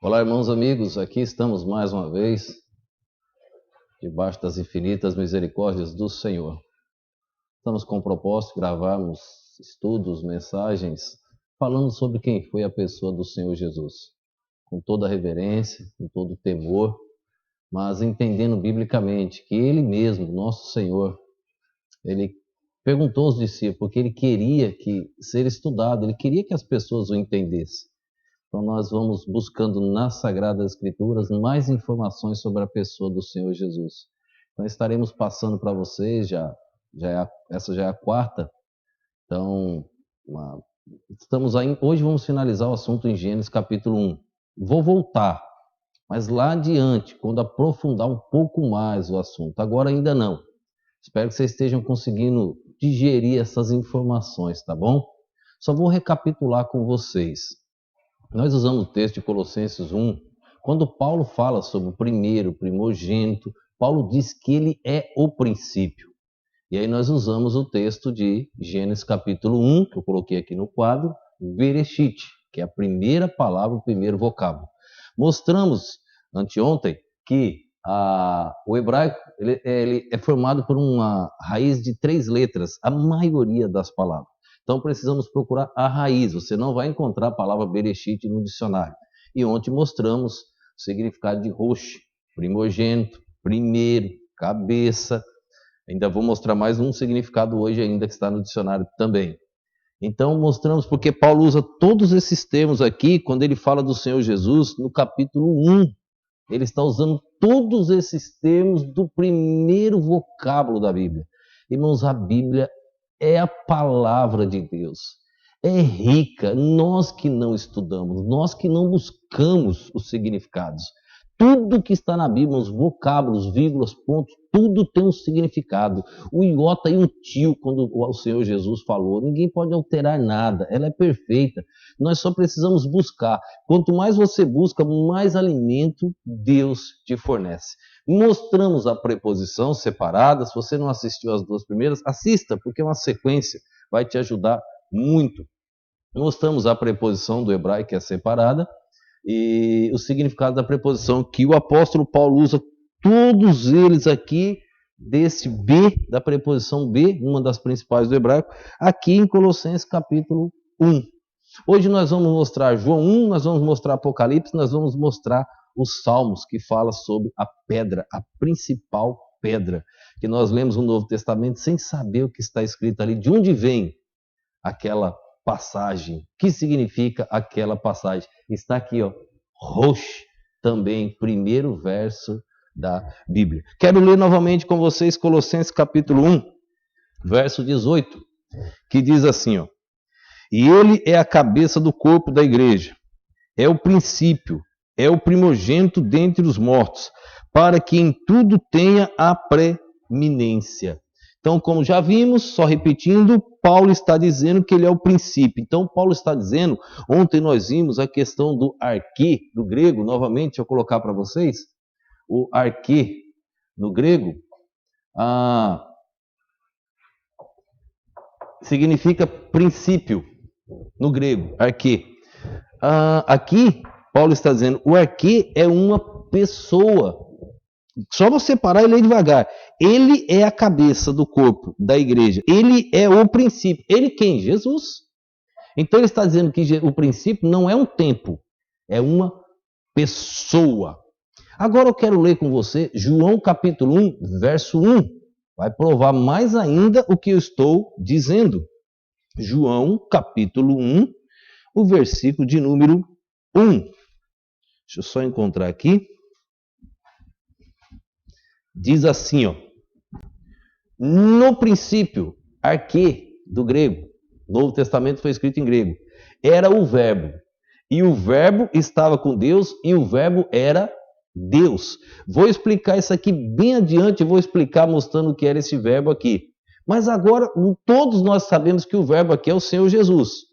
Olá, irmãos amigos, aqui estamos mais uma vez, debaixo das infinitas misericórdias do Senhor. Estamos com o propósito de gravarmos estudos, mensagens, falando sobre quem foi a pessoa do Senhor Jesus, com toda a reverência, com todo o temor, mas entendendo biblicamente que Ele mesmo, nosso Senhor, Ele perguntou aos discípulos, porque Ele queria ser estudado, Ele queria que as pessoas o entendessem. Então nós vamos buscando nas Sagradas Escrituras mais informações sobre a pessoa do Senhor Jesus. Então estaremos passando para vocês, essa já é a quarta. Então, hoje vamos finalizar o assunto em Gênesis capítulo 1. Vou voltar, mas lá adiante, quando aprofundar um pouco mais o assunto. Agora ainda não. Espero que vocês estejam conseguindo digerir essas informações, tá bom? Só vou recapitular com vocês. Nós usamos o texto de Colossenses 1, quando Paulo fala sobre o primeiro, primogênito, Paulo diz que ele é o princípio. E aí nós usamos o texto de Gênesis capítulo 1, que eu coloquei aqui no quadro, Bereshit, que é a primeira palavra, o primeiro vocábulo. Mostramos anteontem que o hebraico ele é formado por uma raiz de 3 letras, a maioria das palavras. Então precisamos procurar a raiz. Você não vai encontrar a palavra Bereshit no dicionário. E ontem mostramos o significado de Rosh, primogênito, primeiro, cabeça. Ainda vou mostrar mais um significado hoje ainda que está no dicionário também. Então mostramos porque Paulo usa todos esses termos aqui quando ele fala do Senhor Jesus no capítulo 1. Ele está usando todos esses termos do primeiro vocábulo da Bíblia. Irmãos, a Bíblia é a palavra de Deus. É rica. Nós que não estudamos, nós que não buscamos os significados. Tudo que está na Bíblia, os vocábulos, vírgulas, pontos, tudo tem um significado. O iota e o tio, quando o Senhor Jesus falou, ninguém pode alterar nada. Ela é perfeita. Nós só precisamos buscar. Quanto mais você busca, mais alimento Deus te fornece. Mostramos a preposição separada. Se você não assistiu as 2 primeiras, assista, porque é uma sequência, vai te ajudar muito. Mostramos a preposição do hebraico, que é separada, e o significado da preposição, que o apóstolo Paulo usa todos eles aqui, desse B, da preposição B, uma das principais do hebraico, aqui em Colossenses capítulo 1. Hoje nós vamos mostrar João 1, nós vamos mostrar Apocalipse, nós vamos mostrar os Salmos, que fala sobre a pedra, a principal pedra, que nós lemos no Novo Testamento sem saber o que está escrito ali, de onde vem aquela passagem, que significa aquela passagem. Está aqui, ó, Rosh, também, primeiro verso da Bíblia. Quero ler novamente com vocês Colossenses capítulo 1, verso 18, que diz assim, ó: E ele é a cabeça do corpo da igreja, é o princípio, é o primogênito dentre os mortos, para que em tudo tenha a preeminência. Então, como já vimos, só repetindo, Paulo está dizendo que ele é o princípio. Então, Paulo está dizendo, ontem nós vimos a questão do arquê, do grego, novamente, deixa eu colocar para vocês, o arquê, no grego, significa princípio, no grego, arquê. Aqui, Paulo está dizendo, o arquê é uma pessoa. Só você parar e ler devagar. Ele é a cabeça do corpo da igreja. Ele é o princípio. Ele quem? Jesus. Então ele está dizendo que o princípio não é um tempo, é uma pessoa. Agora eu quero ler com você João capítulo 1, verso 1. Vai provar mais ainda o que eu estou dizendo. João capítulo 1, o versículo de número 1. Deixa eu só encontrar aqui. Diz assim, ó: no princípio, arquê, do grego, Novo Testamento foi escrito em grego, era o verbo, e o verbo estava com Deus, e o verbo era Deus. Vou explicar isso aqui bem adiante, vou explicar mostrando o que era esse verbo aqui. Mas agora, todos nós sabemos que o verbo aqui é o Senhor Jesus.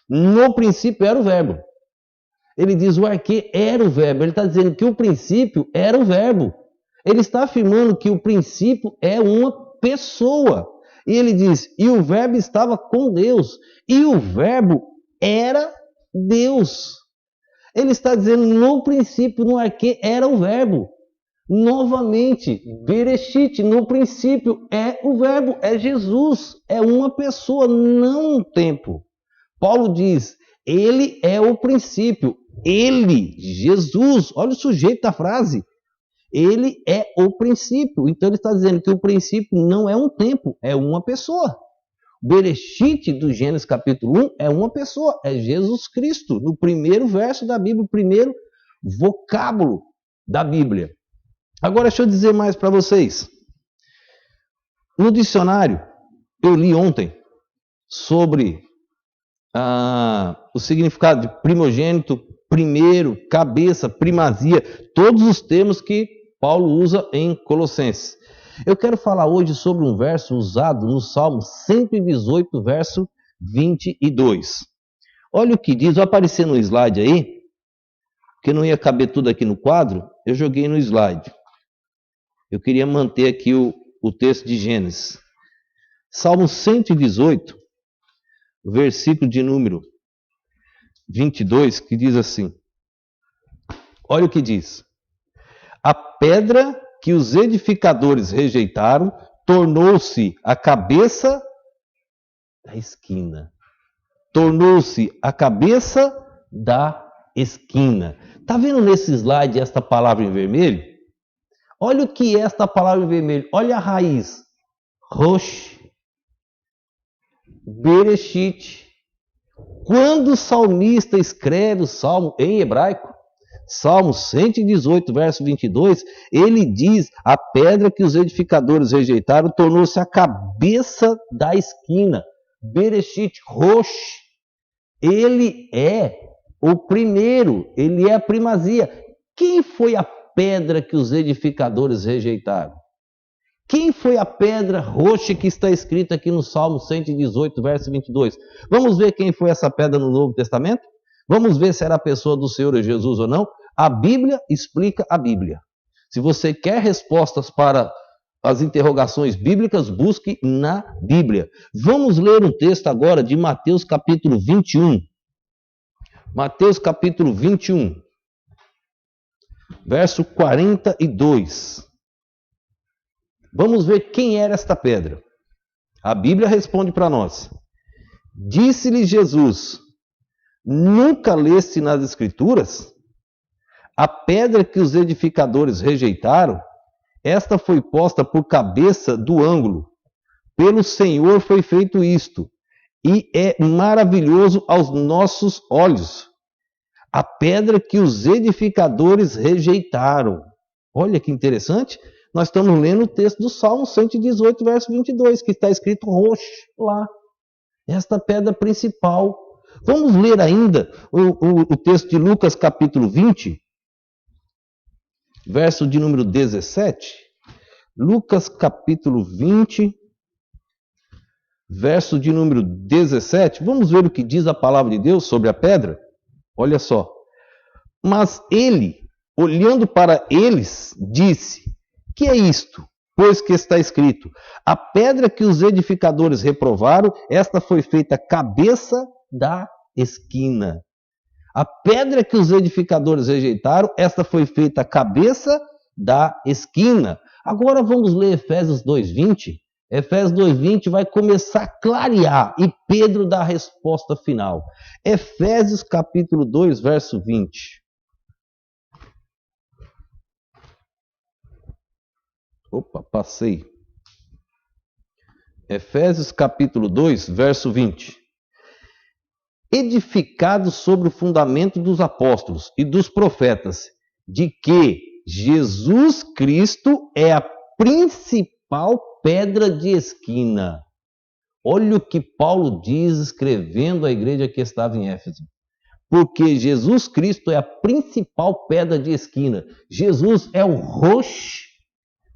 No princípio era o verbo. Ele diz o arquê era o verbo, ele está dizendo que o princípio era o verbo. Ele está afirmando que o princípio é uma pessoa. E ele diz, e o verbo estava com Deus. E o verbo era Deus. Ele está dizendo, no princípio, no arquê, era o verbo. Novamente, Bereshit, no princípio, é o verbo, é Jesus, é uma pessoa, não um tempo. Paulo diz, ele é o princípio, ele, Jesus, olha o sujeito da frase, ele é o princípio. Então ele está dizendo que o princípio não é um tempo, é uma pessoa. Bereshit do Gênesis capítulo 1 é uma pessoa, é Jesus Cristo, no primeiro verso da Bíblia, o primeiro vocábulo da Bíblia. Agora deixa eu dizer mais para vocês. No dicionário, eu li ontem sobre o significado de primogênito, primeiro, cabeça, primazia, todos os termos que Paulo usa em Colossenses. Eu quero falar hoje sobre um verso usado no Salmo 118, verso 22. Olha o que diz, vai aparecer no slide aí, porque não ia caber tudo aqui no quadro, eu joguei no slide. Eu queria manter aqui o texto de Gênesis. Salmo 118, versículo de número 22, que diz assim. Olha o que diz. A pedra que os edificadores rejeitaram tornou-se a cabeça da esquina. Tornou-se a cabeça da esquina. Está vendo nesse slide esta palavra em vermelho? Olha o que é esta palavra em vermelho. Olha a raiz. Rosh. Bereshit. Quando o salmista escreve o salmo em hebraico, Salmo 118, verso 22, ele diz, a pedra que os edificadores rejeitaram tornou-se a cabeça da esquina. Bereshit, Rosh. Ele é o primeiro, ele é a primazia. Quem foi a pedra que os edificadores rejeitaram? Quem foi a pedra roxa que está escrita aqui no Salmo 118, verso 22? Vamos ver quem foi essa pedra no Novo Testamento? Vamos ver se era a pessoa do Senhor Jesus ou não? A Bíblia explica a Bíblia. Se você quer respostas para as interrogações bíblicas, busque na Bíblia. Vamos ler um texto agora de Mateus capítulo 21. Mateus capítulo 21, verso 42. Vamos ver quem era esta pedra. A Bíblia responde para nós. Disse-lhe Jesus, nunca leste nas Escrituras? A pedra que os edificadores rejeitaram, esta foi posta por cabeça do ângulo. Pelo Senhor foi feito isto, e é maravilhoso aos nossos olhos. A pedra que os edificadores rejeitaram. Olha que interessante. Nós estamos lendo o texto do Salmo 118, verso 22, que está escrito roxo lá. Esta pedra principal. Vamos ler ainda o texto de Lucas capítulo 20, verso de número 17. Lucas capítulo 20, verso de número 17. Vamos ver o que diz a palavra de Deus sobre a pedra? Olha só. Mas ele, olhando para eles, disse, que é isto? Pois que está escrito, a pedra que os edificadores reprovaram, esta foi feita cabeça da esquina. A pedra que os edificadores rejeitaram, esta foi feita cabeça da esquina. Agora vamos ler Efésios 2:20. Efésios 2:20 vai começar a clarear e Pedro dá a resposta final. Efésios capítulo 2, verso 20. Opa, passei. Efésios capítulo 2, verso 20. Edificados sobre o fundamento dos apóstolos e dos profetas, de que Jesus Cristo é a principal pedra de esquina. Olha o que Paulo diz escrevendo à igreja que estava em Éfeso. Porque Jesus Cristo é a principal pedra de esquina. Jesus é o roxo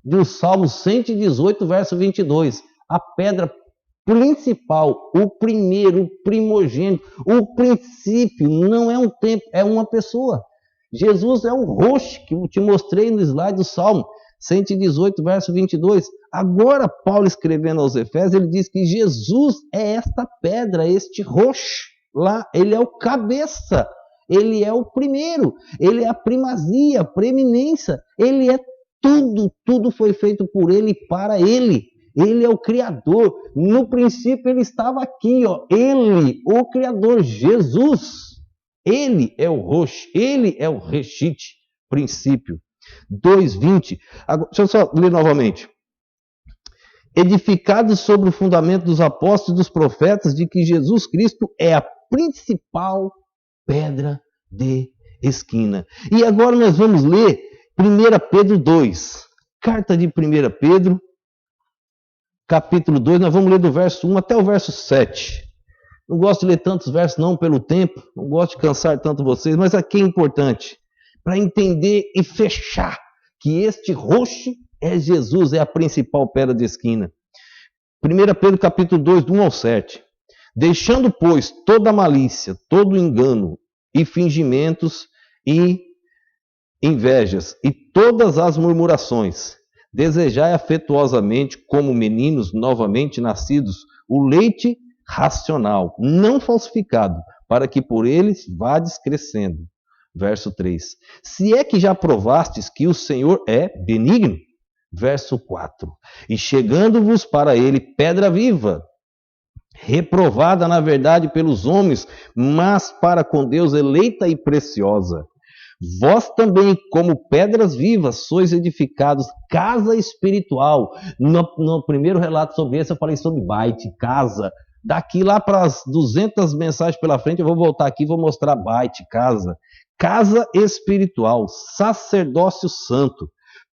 do Salmo 118, verso 22. A pedra principal, o primeiro, o primogênito, o princípio, não é um tempo, é uma pessoa. Jesus é o roxo que eu te mostrei no slide do Salmo 118, verso 22. Agora, Paulo escrevendo aos Efésios, ele diz que Jesus é esta pedra, este roxo lá, ele é o cabeça, Ele é o primeiro, ele é a primazia, a preeminência, ele é tudo, tudo foi feito por ele e para ele. Ele é o Criador. No princípio ele estava aqui, ó. Ele, o Criador, Jesus. Ele é o Rosh, ele é o Reshit, princípio. 2:20. Deixa eu só ler novamente. Edificados sobre o fundamento dos apóstolos e dos profetas, de que Jesus Cristo é a principal pedra de esquina. E agora nós vamos ler 1 Pedro 2. Carta de 1 Pedro, capítulo 2, nós vamos ler do verso 1 até o verso 7. Não gosto de ler tantos versos não pelo tempo, não gosto de cansar tanto vocês, mas aqui é importante, para entender e fechar que este Rosh é Jesus, é a principal pedra de esquina. 1 Pedro capítulo 2, do 1 ao 7. Deixando, pois, toda malícia, todo engano e fingimentos e invejas e todas as murmurações, desejai afetuosamente, como meninos novamente nascidos, o leite racional, não falsificado, para que por eles vades crescendo. Verso 3. Se é que já provastes que o Senhor é benigno. Verso 4. E chegando-vos para ele pedra viva, reprovada na verdade pelos homens, mas para com Deus eleita e preciosa. Vós também, como pedras vivas, sois edificados casa espiritual. No primeiro relato sobre isso, eu falei sobre Baite, casa. Daqui lá para as 200 mensagens pela frente, eu vou voltar aqui e vou mostrar Baite, casa. Casa espiritual, sacerdócio santo,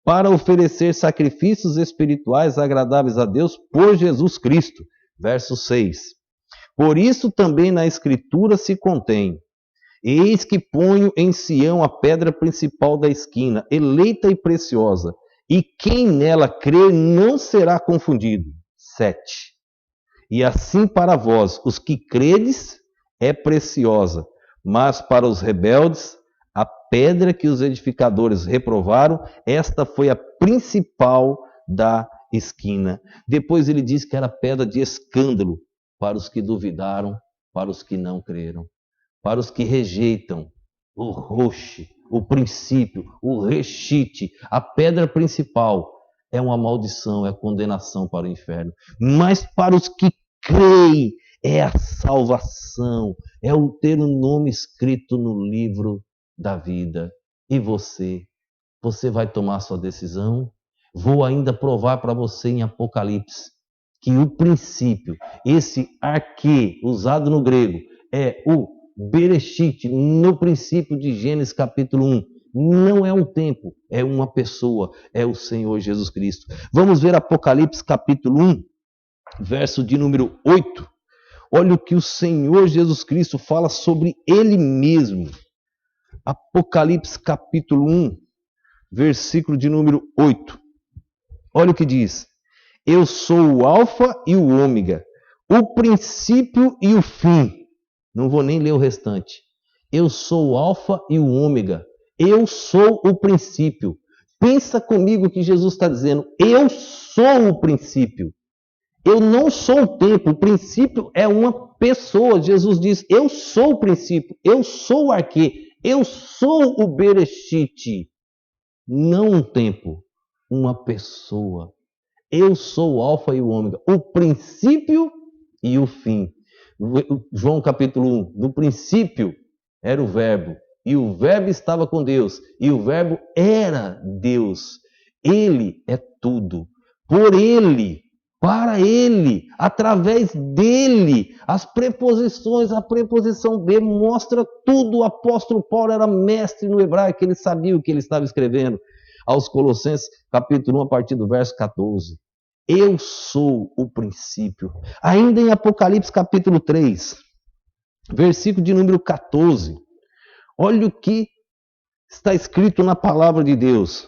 para oferecer sacrifícios espirituais agradáveis a Deus por Jesus Cristo. Verso 6. Por isso também na Escritura se contém: eis que ponho em Sião a pedra principal da esquina, eleita e preciosa, e quem nela crer não será confundido. 7. E assim para vós, os que credes, é preciosa, mas para os rebeldes, a pedra que os edificadores reprovaram, esta foi a principal da esquina. Depois ele diz que era pedra de escândalo para os que duvidaram, para os que não creram, para os que rejeitam o Rosh, o princípio, o Reshit, a pedra principal. É uma maldição, é condenação para o inferno. Mas para os que creem, é a salvação, é o ter o nome escrito no livro da vida. E você vai tomar sua decisão? Vou ainda provar para você em Apocalipse que o princípio, esse arque, usado no grego, é o Bereshit, no princípio de Gênesis capítulo 1. Não é um tempo, é uma pessoa, é o Senhor Jesus Cristo. Vamos ver Apocalipse capítulo 1, verso de número 8. Olha o que o Senhor Jesus Cristo fala sobre Ele mesmo. Apocalipse capítulo 1, versículo de número 8. Olha o que diz: eu sou o alfa e o ômega, o princípio e o fim. Não vou nem ler o restante. Eu sou o alfa e o ômega. Eu sou o princípio. Pensa comigo o que Jesus está dizendo. Eu sou o princípio. Eu não sou o tempo. O princípio é uma pessoa. Jesus diz: eu sou o princípio. Eu sou o arque. Eu sou o Bereshit. Não um tempo. Uma pessoa. Eu sou o alfa e o ômega. O princípio e o fim. João capítulo 1. No princípio era o verbo. E o verbo estava com Deus. E o verbo era Deus. Ele é tudo. Por ele, para ele, através dele. As preposições, a preposição de mostra tudo. O apóstolo Paulo era mestre no hebraico, ele sabia o que ele estava escrevendo. Aos Colossenses, capítulo 1, a partir do verso 14. Eu sou o princípio. Ainda em Apocalipse, capítulo 3, versículo de número 14. Olha o que está escrito na palavra de Deus.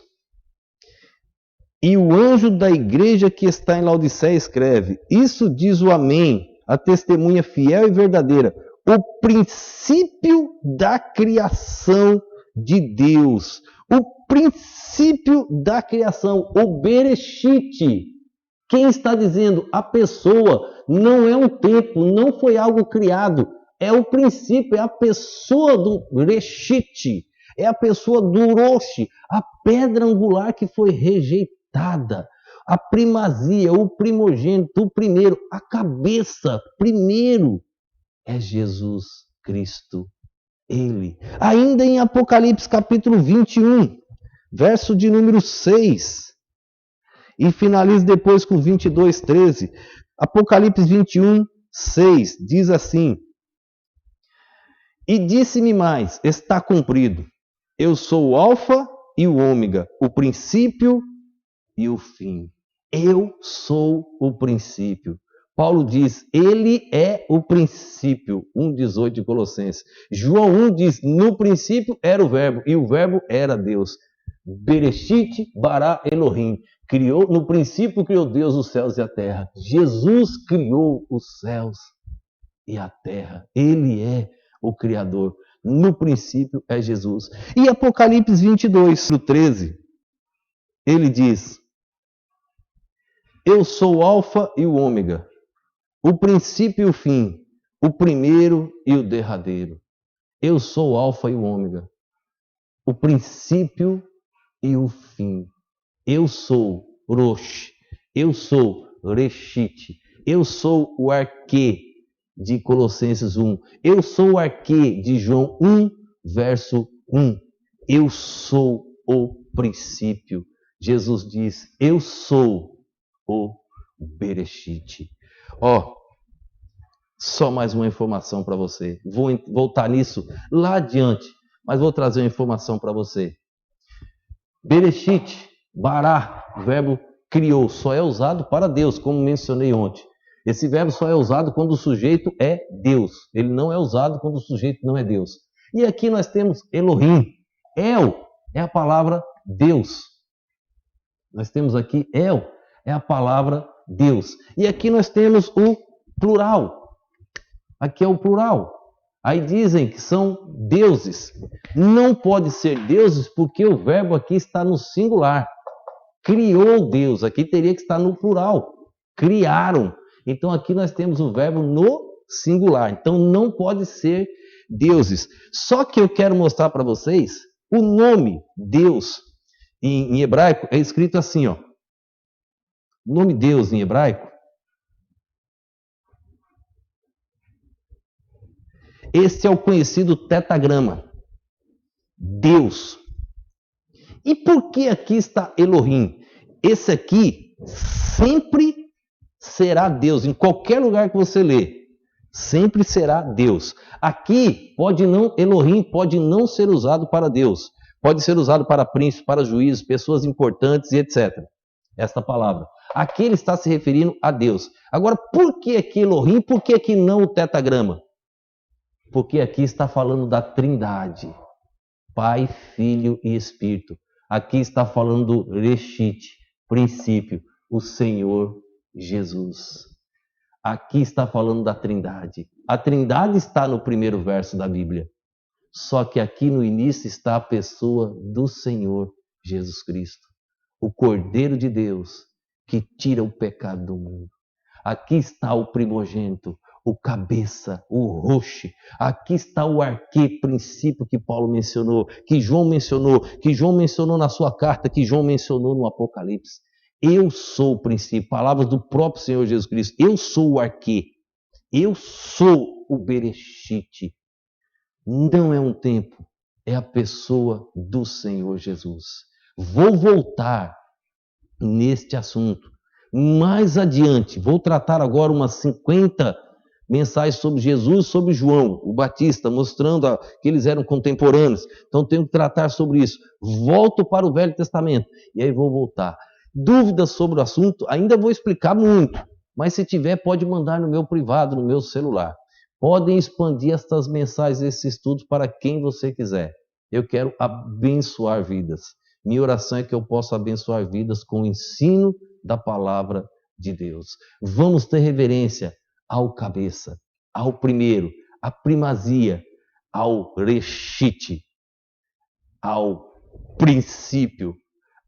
E o anjo da igreja que está em Laodiceia escreve: isso diz o Amém, a testemunha fiel e verdadeira, o princípio da criação de Deus. O princípio da criação, o Bereshit. Quem está dizendo? A pessoa. Não é um tempo, não foi algo criado. é o princípio, é a pessoa do Reshit, é a pessoa do Rosh, a pedra angular que foi rejeitada, a primazia, o primogênito, o primeiro, a cabeça, primeiro, é Jesus Cristo, Ele. Ainda em Apocalipse capítulo 21, verso de número 6, e finalizo depois com 22:13. Apocalipse 21, 6, diz assim: E disse-me mais, está cumprido, eu sou o Alfa e o Ômega, o princípio e o fim. Eu sou o princípio. Paulo diz, ele é o princípio, 1,18 de Colossenses. João 1 diz, no princípio era o verbo, e o verbo era Deus. Bereshit bara Elohim. No princípio criou Deus os céus e a terra. Jesus criou os céus e a terra. Ele é o Criador. No princípio é Jesus. E Apocalipse 22, 13, ele diz, eu sou o Alfa e o Ômega, o princípio e o fim, o primeiro e o derradeiro. Eu sou o Alfa e o Ômega, o princípio e o fim. Eu sou Rosh, eu sou Reshit, eu sou o Arquê de Colossenses 1, eu sou o Arquê de João 1, verso 1. Eu sou o princípio. Jesus diz, eu sou o Bereshit. Só mais uma informação para você. Vou voltar nisso lá adiante, mas vou trazer uma informação para você. Bereshit, bará, o verbo criou, só é usado para Deus, como mencionei ontem. Esse verbo só é usado quando o sujeito é Deus. Ele não é usado quando o sujeito não é Deus. E aqui nós temos Elohim. El é a palavra Deus. Nós temos aqui El, é a palavra Deus. E aqui nós temos o plural. Aqui é o plural. Aí dizem que são deuses. Não pode ser deuses porque o verbo aqui está no singular. Criou Deus. Aqui teria que estar no plural. Criaram. Então aqui nós temos o verbo no singular. Então não pode ser deuses. Só que eu quero mostrar para vocês o nome Deus em hebraico é escrito assim, ó. O nome Deus em hebraico, este é o conhecido tetagrama. Deus. E por que aqui está Elohim? Esse aqui sempre será Deus. Em qualquer lugar que você lê, sempre será Deus. Aqui, Elohim pode não ser usado para Deus. Pode ser usado para príncipes, para juízes, pessoas importantes e etc. Esta palavra. Aqui ele está se referindo a Deus. Agora, por que aqui Elohim? Por que aqui não o tetagrama? Porque aqui está falando da Trindade. Pai, Filho e Espírito. Aqui está falando do Reshit, princípio, o Senhor Jesus. Aqui está falando da Trindade. A Trindade está no primeiro verso da Bíblia. Só que aqui no início está a pessoa do Senhor Jesus Cristo. O Cordeiro de Deus que tira o pecado do mundo. Aqui está o primogênito, o cabeça, o roxo. Aqui está o arquê, princípio que Paulo mencionou, que João mencionou na sua carta, que João mencionou no Apocalipse. Eu sou o princípio, palavras do próprio Senhor Jesus Cristo. Eu sou o arquê, eu sou o Bereshit. Não é um tempo, é a pessoa do Senhor Jesus. Vou voltar neste assunto mais adiante. Vou tratar agora umas 50 mensagens sobre Jesus, sobre João, o Batista, mostrando que eles eram contemporâneos. Então tenho que tratar sobre isso. Volto para o Velho Testamento e aí vou voltar. Dúvidas sobre o assunto? Ainda vou explicar muito, mas se tiver pode mandar no meu privado, no meu celular. Podem expandir estas mensagens, esses estudos para quem você quiser. Eu quero abençoar vidas. Minha oração é que eu possa abençoar vidas com o ensino da palavra de Deus. Vamos ter reverência ao cabeça, ao primeiro, à primazia, ao Reshit, ao princípio,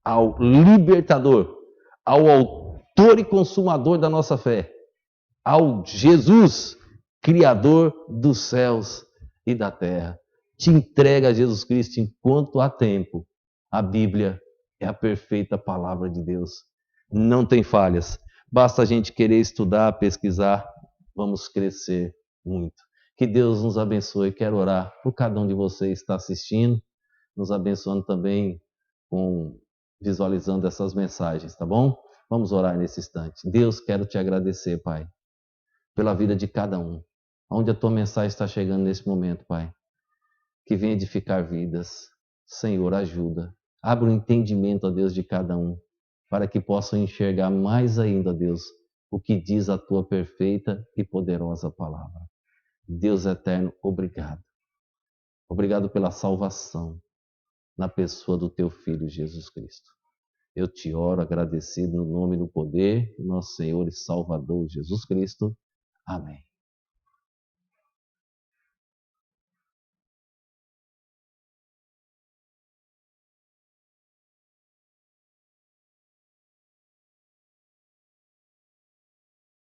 ao libertador, ao autor e consumador da nossa fé, ao Jesus Criador dos céus e da terra. Te entrega a Jesus Cristo enquanto há tempo. A Bíblia é a perfeita palavra de Deus. Não tem falhas. Basta a gente querer estudar, pesquisar, vamos crescer muito. Que Deus nos abençoe. Quero orar por cada um de vocês que está assistindo, nos abençoando também com visualizando essas mensagens, tá bom? Vamos orar nesse instante. Deus, quero te agradecer, Pai, pela vida de cada um. Onde a tua mensagem está chegando nesse momento, Pai. Que venha edificar vidas. Senhor, ajuda. Abre o entendimento, ó Deus, de cada um, para que possam enxergar mais ainda, ó Deus, o que diz a tua perfeita e poderosa palavra. Deus eterno, obrigado. Obrigado pela salvação na pessoa do teu Filho Jesus Cristo. Eu te oro agradecido no nome do poder do nosso Senhor e Salvador Jesus Cristo. Amém.